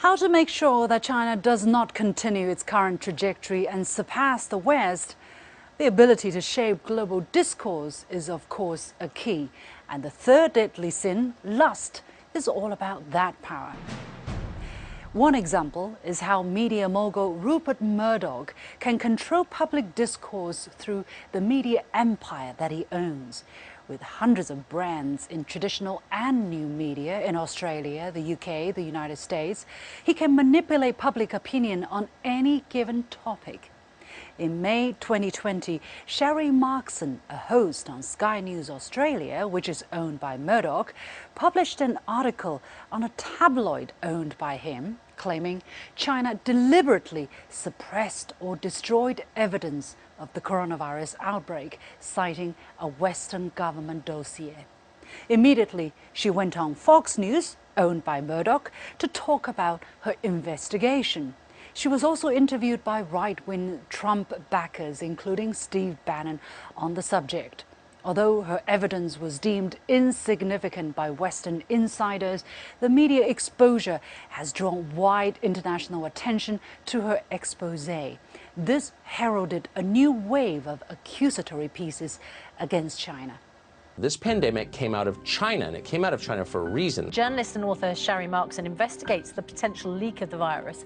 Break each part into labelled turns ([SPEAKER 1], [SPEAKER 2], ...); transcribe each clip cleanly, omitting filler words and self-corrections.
[SPEAKER 1] How to make sure that China does not continue its current trajectory and surpass the West? The ability to shape global discourse is, of course, a key. And the third deadly sin, lust, is all about that power. One example is how media mogul Rupert Murdoch can control public discourse through the media empire that he owns. With hundreds of brands in traditional and new media in Australia, the UK, the United States, he can manipulate public opinion on any given topic. In May 2020, Sherry Markson, a host on Sky News Australia, which is owned by Murdoch, published an article on a tabloid owned by him, claiming China deliberately suppressed or destroyed evidence of the coronavirus outbreak, citing a Western government dossier. Immediately, she went on Fox News, owned by Murdoch, to talk about her investigation. She was also interviewed by right-wing Trump backers, including Steve Bannon, on the subject. Although her evidence was deemed insignificant by Western insiders, the media exposure has drawn wide international attention to her exposé. This heralded a new wave of accusatory pieces against China.
[SPEAKER 2] This pandemic came out of China, and it came out of China for a reason.
[SPEAKER 3] Journalist and author Sherry Markson investigates the potential leak of the virus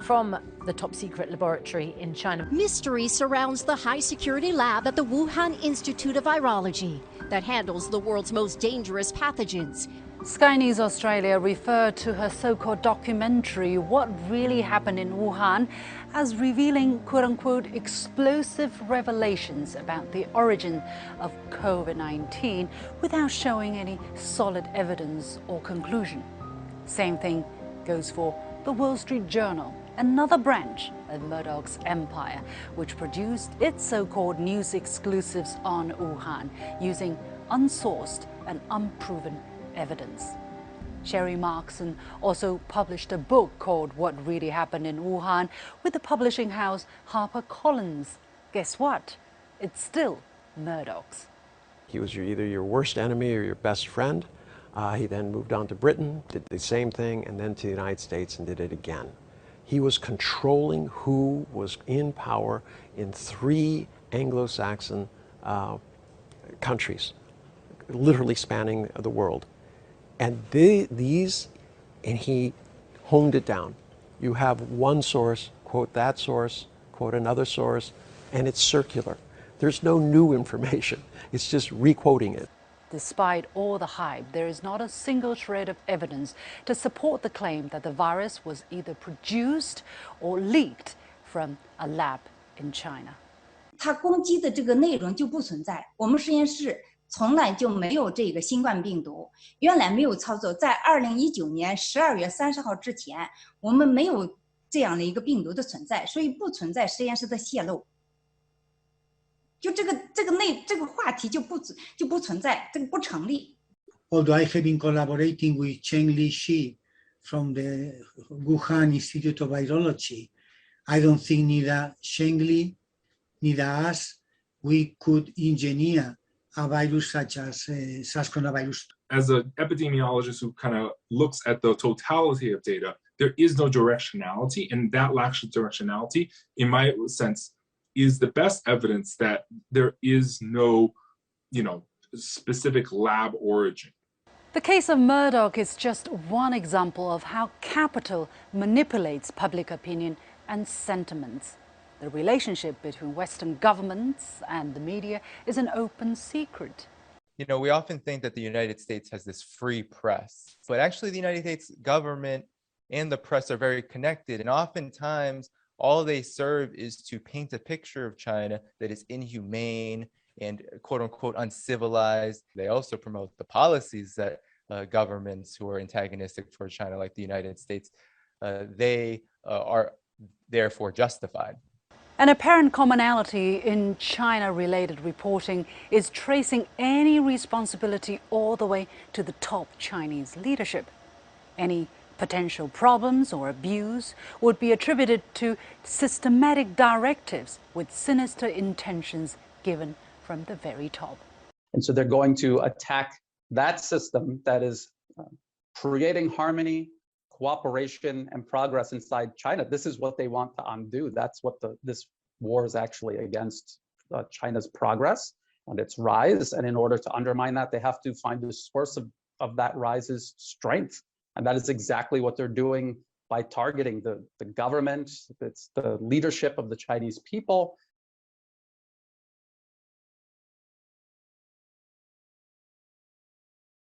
[SPEAKER 3] from the top-secret laboratory in China.
[SPEAKER 4] Mystery surrounds the high-security lab at the Wuhan Institute of Virology that handles the world's most dangerous pathogens.
[SPEAKER 1] Sky News Australia referred to her so-called documentary, What Really Happened in Wuhan, as revealing quote-unquote explosive revelations about the origin of COVID-19 without showing any solid evidence or conclusion. Same thing goes for the Wall Street Journal, another branch of Murdoch's empire, which produced its so-called news exclusives on Wuhan using unsourced and unproven evidence. Sherry Markson also published a book called What Really Happened in Wuhan with the publishing house HarperCollins. Guess what? It's still Murdoch's.
[SPEAKER 5] He was either your worst enemy or your best friend. He then moved on to Britain, did the same thing, and then to the United States and did it again. He was controlling who was in power in 3 Anglo-Saxon countries, literally spanning the world. And and he honed it down. You have one source, quote that source, quote another source, and it's circular. There's no new information. It's just re-quoting it.
[SPEAKER 1] Despite all the hype, there is not a single shred of evidence to support the claim that the virus was either produced or leaked from a lab in China.
[SPEAKER 6] 它攻击的这个内容就不存在，我们实验室从来就没有这个新冠病毒，原来没有操作，在2019年12月30号之前，我们没有这样的一个病毒的存在，所以不存在实验室的泄露。 就这个话题就不存在，这个不成立。
[SPEAKER 7] Although I have been collaborating with Chen Li-Shi from the Wuhan Institute of Virology, I don't think neither Chen Li, neither us, we could engineer a virus such as SARS coronavirus.
[SPEAKER 8] As an epidemiologist who kind of looks at the totality of data, there is no directionality, and that lack of directionality, in my sense, is the best evidence that there is no, specific lab origin.
[SPEAKER 1] The case of Murdoch is just one example of how capital manipulates public opinion and sentiments. The relationship between Western governments and the media is an open secret.
[SPEAKER 9] We often think that the United States has this free press, but actually the United States government and the press are very connected, and oftentimes all they serve is to paint a picture of China that is inhumane and quote unquote uncivilized. They also promote the policies that governments who are antagonistic towards China, like the United States, they are therefore justified.
[SPEAKER 1] An apparent commonality in China-related reporting is tracing any responsibility all the way to the top Chinese leadership. Any potential problems or abuse would be attributed to systematic directives with sinister intentions given from the very top.
[SPEAKER 10] And so they're going to attack that system that is creating harmony, cooperation and progress inside China. This is what they want to undo. That's what this war is actually against, China's progress and its rise. And in order to undermine that, they have to find the source of that rise's strength. And that is exactly what they're doing by targeting the government, it's the leadership of the Chinese people,